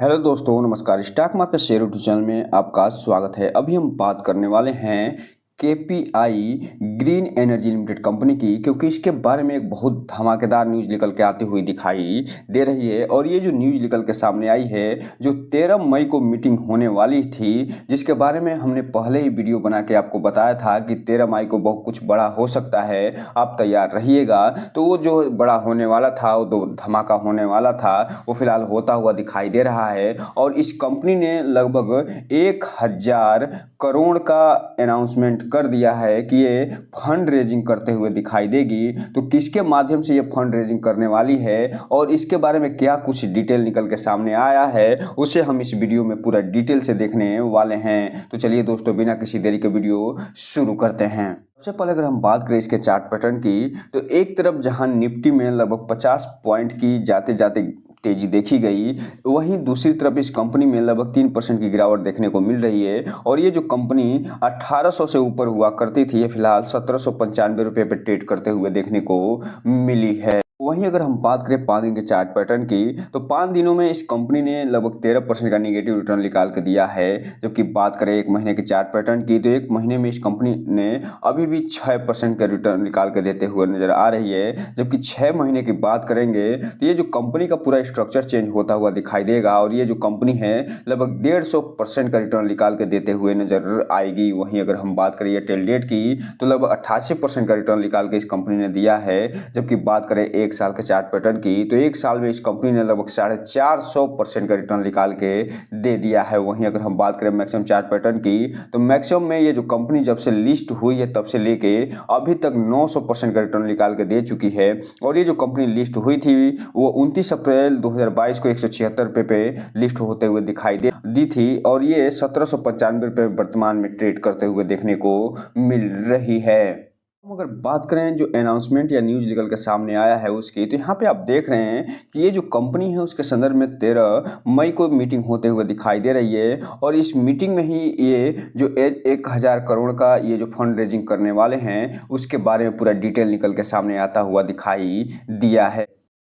Hello दोस्तों, नमस्कार। Stock market share YouTube channel में आपका स्वागत है। अभी हम बात करने वाले हैं KPI green energy limited company की, क्योंकि इसके बारे में एक बहुत धमाकेदार न्यूज़ निकल के आती हुई दिखाई दे रही है। और ये जो न्यूज़ निकल के सामने आई है, जो 13 मई को मीटिंग होने वाली थी, जिसके बारे में हमने पहले ही वीडियो बना के आपको बताया था कि 13 मई को बहुत कुछ बड़ा हो सकता है, आप तैयार रहिएगा। तो वो जो बड़ा होने वाला था, वो दो धमाका होने वाला था, वो फिलहाल होता हुआ दिखाई दे रहा है। और इस कंपनी ने लगभग 1000 करोड़ का अनाउंसमेंट कर दिया है कि ये फंड रेजिंग करते हुए दिखाई देगी। तो किसके माध्यम से ये फंड रेजिंग करने वाली है और इसके बारे में क्या कुछ डिटेल निकल के सामने आया है, उसे हम इस वीडियो में पूरा डिटेल से देखने वाले हैं। तो चलिए दोस्तों, बिना किसी देरी के वीडियो शुरू करते हैं। सबसे पहले अगर हम बात करें इसके चार्ट पैटर्न की, तो एक तरफ जहां निफ्टी में लगभग 50 पॉइंट की जाते जाते तेजी देखी गई, वहीं दूसरी तरफ इस कंपनी में लगभग 3% की गिरावट देखने को मिल रही है। और ये जो कंपनी 1800 से ऊपर हुआ करती थी, ये फिलहाल 1795 रुपये पर ट्रेड करते हुए देखने को मिली है। वहीं अगर हम बात करें 5 दिन के चार्ट पैटर्न की, तो 5 दिनों में इस कंपनी ने लगभग 13% का निगेटिव रिटर्न निकाल के दिया है। जबकि बात करें एक महीने के चार्ट पैटर्न की, तो एक महीने में इस कंपनी ने अभी भी 6% का रिटर्न निकाल के देते हुए नजर आ रही है। जबकि 6 महीने की बात करेंगे तो ये जो कंपनी का पूरा स्ट्रक्चर चेंज होता हुआ दिखाई देगा और ये जो कंपनी है लगभग 150% का रिटर्न निकाल के देते हुए नजर आएगी। वहीं अगर हम बात करें एयरटेल डेट की, तो लगभग 88% का रिटर्न निकाल के इस कंपनी ने दिया है। जबकि बात करें एक साल के चार्ट पैटर्न की, तो एक साल में इस कंपनी ने लगभग 450% का रिटर्न निकाल के दे दिया है। वहीं अगर हम बात करें मैक्सिमम चार्ट पैटर्न की, तो मैक्सिमम में ये जो कंपनी जब से लिस्ट हुई है तब से लेके अभी तक 900% का रिटर्न निकाल के दे चुकी है। और ये जो कंपनी लिस्ट हुई थी वो 29 अप्रैल 2022 को 176 रुपये पे लिस्ट होते हुए दिखाई दी थी और ये 1795 रुपये वर्तमान में ट्रेड करते हुए देखने को मिल रही है। हम अगर बात करें जो अनाउंसमेंट या न्यूज़ निकल के सामने आया है उसकी, तो यहाँ पे आप देख रहे हैं कि ये जो कंपनी है उसके संदर्भ में 13 मई को मीटिंग होते हुए दिखाई दे रही है। और इस मीटिंग में ही ये जो 1000 करोड़ का ये जो फंड रेजिंग करने वाले हैं उसके बारे में पूरा डिटेल निकल के सामने आता हुआ दिखाई दिया है।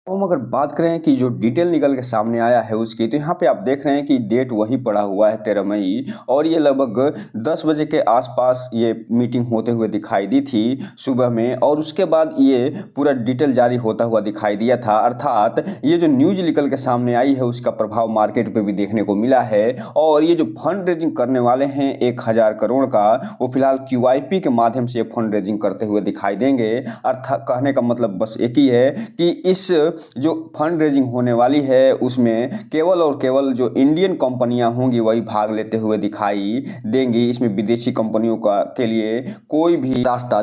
तो हम अगर बात करें कि जो डिटेल निकल के सामने आया है उसकी, तो यहाँ पे आप देख रहे हैं कि डेट वही पड़ा हुआ है 13 मई, और ये लगभग 10 बजे के आसपास ये मीटिंग होते हुए दिखाई दी थी सुबह में। और उसके बाद ये पूरा डिटेल जारी होता हुआ दिखाई दिया था। अर्थात ये जो न्यूज़ निकल के सामने आई है उसका प्रभाव मार्केट पर भी देखने को मिला है। और ये जो फंड रेजिंग करने वाले हैं 1000 करोड़ का, वो फिलहाल QIP के माध्यम से फंड रेजिंग करते हुए दिखाई देंगे। अर्थात कहने का मतलब बस एक ही है कि इस जो फंड रेजिंग होने वाली है उसमें केवल और केवल जो इंडियन कंपनियां होंगी वही भाग लेते हुए दिखाई देंगी। इसमें विदेशी कंपनियों का के लिए कोई भी रास्ता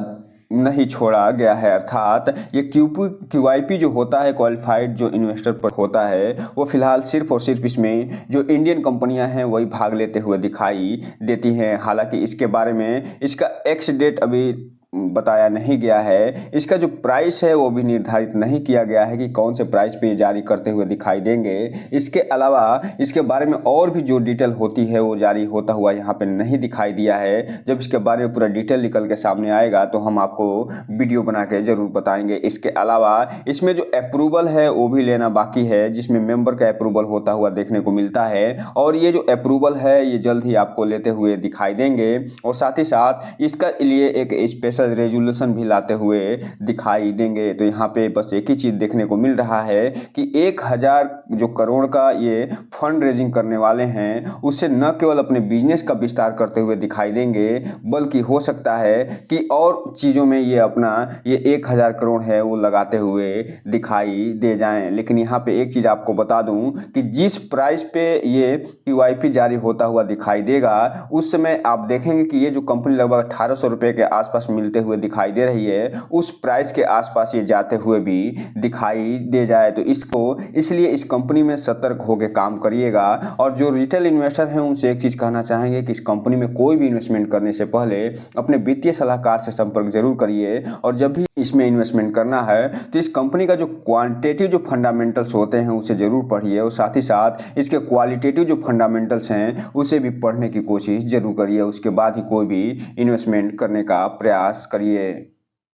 नहीं छोड़ा गया है। अर्थात ये QIP जो होता है, क्वालिफाइड जो इन्वेस्टर पर होता है, वो फिलहाल सिर्फ और सिर्फ इसमें जो इंडियन कंपनियां हैं वही भाग लेते हुए दिखाई देती हैं। हालांकि इसके बारे में इसका एक्स डेट अभी बताया नहीं गया है। इसका जो प्राइस है वो भी निर्धारित नहीं किया गया है कि कौन से प्राइस पे जारी करते हुए दिखाई देंगे। इसके अलावा इसके बारे में और भी जो डिटेल होती है वो जारी होता हुआ यहाँ पे नहीं दिखाई दिया है। जब इसके बारे में पूरा डिटेल निकल के सामने आएगा तो हम आपको वीडियो बना के ज़रूर बताएंगे। इसके अलावा इसमें जो अप्रूवल है वो भी लेना बाकी है, जिसमें मेंबर का अप्रूवल होता हुआ देखने को मिलता है। और ये जो अप्रूवल है ये जल्द ही आपको लेते हुए दिखाई देंगे। और साथ ही साथ इसका लिए एक स्पेशल रेजोल्यूशन भी लाते हुए दिखाई देंगे। तो यहाँ पे बस एक ही चीज़ देखने को मिल रहा है कि 1000 जो करोड़ का ये फंड रेजिंग करने वाले हैं उससे न केवल अपने बिजनेस का विस्तार करते हुए दिखाई देंगे, बल्कि हो सकता है कि और चीज़ों में ये अपना ये 1000 करोड़ है वो लगाते हुए दिखाई दे जाएं। लेकिन यहाँ पे एक चीज़ आपको बता दूं कि जिस प्राइस पे ये QIP जारी होता हुआ दिखाई देगा, उस समय आप देखेंगे कि ये जो कंपनी लगभग 1800 रुपये के आसपास मिलते हुए दिखाई दे रही है, उस प्राइस के आसपास ये जाते हुए भी दिखाई दे जाए। तो इसलिए इस कंपनी में सतर्क होकर काम करिएगा। और जो रिटेल इन्वेस्टर हैं उनसे एक चीज़ कहना चाहेंगे कि इस कंपनी में कोई भी इन्वेस्टमेंट करने से पहले अपने वित्तीय सलाहकार से संपर्क जरूर करिए। और जब भी इसमें इन्वेस्टमेंट करना है तो इस कंपनी का जो क्वांटिटेटिव जो फंडामेंटल्स होते हैं उसे जरूर पढ़िए, और साथ ही साथ इसके क्वालिटेटिव जो फंडामेंटल्स हैं उसे भी पढ़ने की कोशिश जरूर करिए। उसके बाद ही कोई भी इन्वेस्टमेंट करने का प्रयास करिए।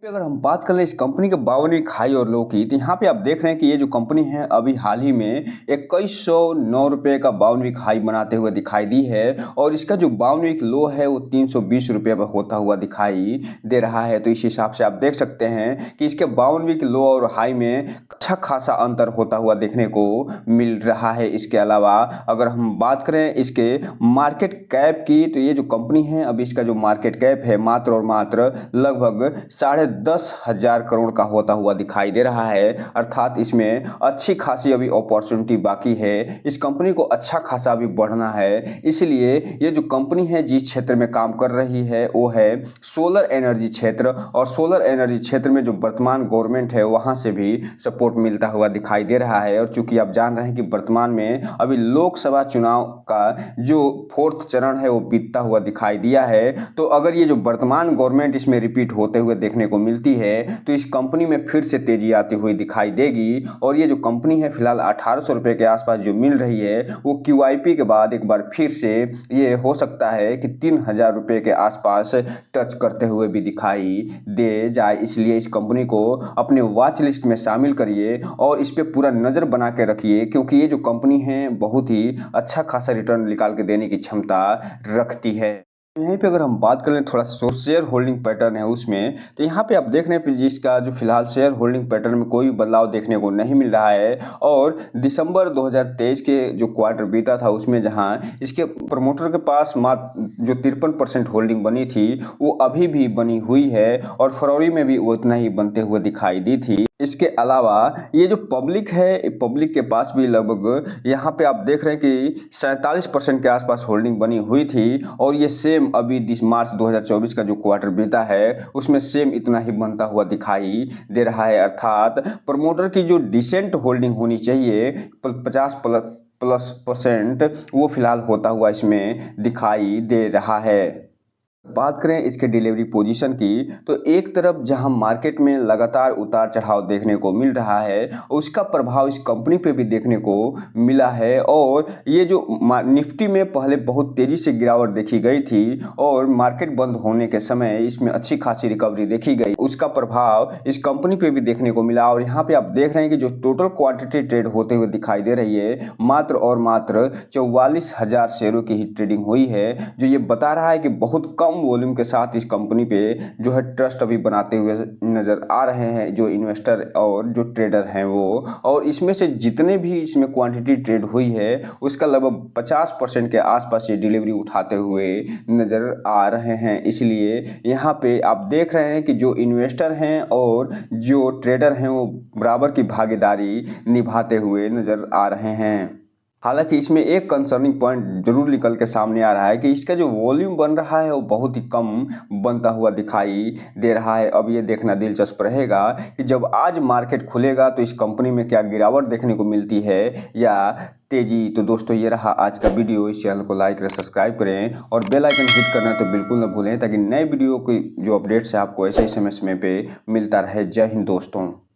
पे अगर हम बात कर लें इस कंपनी के 52वीं हाई और लो की, तो यहाँ पे आप देख रहे हैं कि ये जो कंपनी है अभी हाल ही में 2109 रुपये का 52वीं हाई बनाते हुए दिखाई दी है और इसका जो 52वीं लो है वो 320 रुपये पर होता हुआ दिखाई दे रहा है। तो इस हिसाब से आप देख सकते हैं कि इसके 52वीं लो और हाई में अच्छा खासा अंतर होता हुआ देखने को मिल रहा है। इसके अलावा अगर हम बात करें इसके मार्केट कैप की, तो ये जो कंपनी है अभी इसका जो मार्केट कैप है मात्र और मात्र लगभग 10,500 करोड़ का होता हुआ दिखाई दे रहा है। अर्थात इसमें अच्छी खासी अभी अपॉर्चुनिटी बाकी है, इस कंपनी को अच्छा खासा अभी बढ़ना है। इसलिए ये जो कंपनी है जिस क्षेत्र में काम कर रही है वो है सोलर एनर्जी क्षेत्र, और सोलर एनर्जी क्षेत्र में जो वर्तमान गवर्नमेंट है वहाँ से भी सपोर्ट मिलता हुआ दिखाई दे रहा है। और चूंकि आप जान रहे हैं कि वर्तमान में अभी लोकसभा चुनाव का जो 4th चरण है वो बीतता हुआ दिखाई दिया है, तो अगर ये जो वर्तमान गवर्नमेंट इसमें रिपीट होते हुए देखने को मिलती है तो इस कंपनी में फिर से तेजी आती हुई दिखाई देगी। और ये जो कंपनी है फिलहाल 1800 रुपये के आसपास जो मिल रही है वो QIP के बाद एक बार फिर से ये हो सकता है कि 3000 रुपये के आसपास टच करते हुए भी दिखाई दे जाए। इसलिए इस कंपनी को अपने वॉच लिस्ट में शामिल करिए और इस पर पूरा नज़र बना के रखिए, क्योंकि ये जो कंपनी है बहुत ही अच्छा खासा रिटर्न निकाल के देने की क्षमता रखती है। यहीं पे अगर हम बात कर लें थोड़ा शेयर होल्डिंग पैटर्न है उसमें, तो यहाँ पे आप देख रहे हैं जिसका जो फिलहाल शेयर होल्डिंग पैटर्न में कोई बदलाव देखने को नहीं मिल रहा है। और दिसंबर 2023 के जो क्वार्टर बीता था उसमें जहाँ इसके प्रमोटर के पास मात्र जो 53% होल्डिंग बनी थी वो अभी भी बनी हुई है और फरवरी में भी वो इतना ही बनते हुए दिखाई दी थी। इसके अलावा ये जो पब्लिक है, पब्लिक के पास भी लगभग यहाँ पे आप देख रहे हैं कि 47% के आसपास होल्डिंग बनी हुई थी और ये सेम अभी मार्च 2024 का जो क्वार्टर बीता है उसमें सेम इतना ही बनता हुआ दिखाई दे रहा है। अर्थात प्रमोटर की जो डिसेंट होल्डिंग होनी चाहिए 50+% वो फिलहाल होता हुआ इसमें दिखाई दे रहा है। बात करें इसके डिलीवरी पोजीशन की, तो एक तरफ जहां मार्केट में लगातार उतार चढ़ाव देखने को मिल रहा है उसका प्रभाव इस कंपनी पे भी देखने को मिला है। और ये जो निफ्टी में पहले बहुत तेज़ी से गिरावट देखी गई थी और मार्केट बंद होने के समय इसमें अच्छी खासी रिकवरी देखी गई, उसका प्रभाव इस कंपनी पे भी देखने को मिला। और यहाँ पे आप देख रहे हैं कि जो टोटल क्वांटिटी ट्रेड होते हुए दिखाई दे रही है मात्र और मात्र 44,000 शेयरों की ही ट्रेडिंग हुई है, जो ये बता रहा है कि बहुत कम वॉल्यूम के साथ इस कंपनी पे जो है ट्रस्ट अभी बनाते हुए नज़र आ रहे हैं जो इन्वेस्टर और जो ट्रेडर हैं वो। और इसमें से जितने भी इसमें क्वांटिटी ट्रेड हुई है उसका लगभग 50% के आसपास ये डिलीवरी उठाते हुए नज़र आ रहे हैं। इसलिए यहाँ पे आप देख रहे हैं कि जो इन्वेस्टर हैं और जो ट्रेडर हैं वो बराबर की भागीदारी निभाते हुए नज़र आ रहे हैं। हालांकि इसमें एक कंसर्निंग पॉइंट जरूर निकल के सामने आ रहा है कि इसका जो वॉल्यूम बन रहा है वो बहुत ही कम बनता हुआ दिखाई दे रहा है। अब ये देखना दिलचस्प रहेगा कि जब आज मार्केट खुलेगा तो इस कंपनी में क्या गिरावट देखने को मिलती है या तेजी। तो दोस्तों ये रहा आज का वीडियो, इस चैनल को लाइक करें, सब्सक्राइब करें और बेल आइकन हिट करना तो बिल्कुल ना भूलें ताकि नए वीडियो की जो अपडेट्स है आपको ऐसे ही समय पे मिलता रहे। जय हिंद दोस्तों।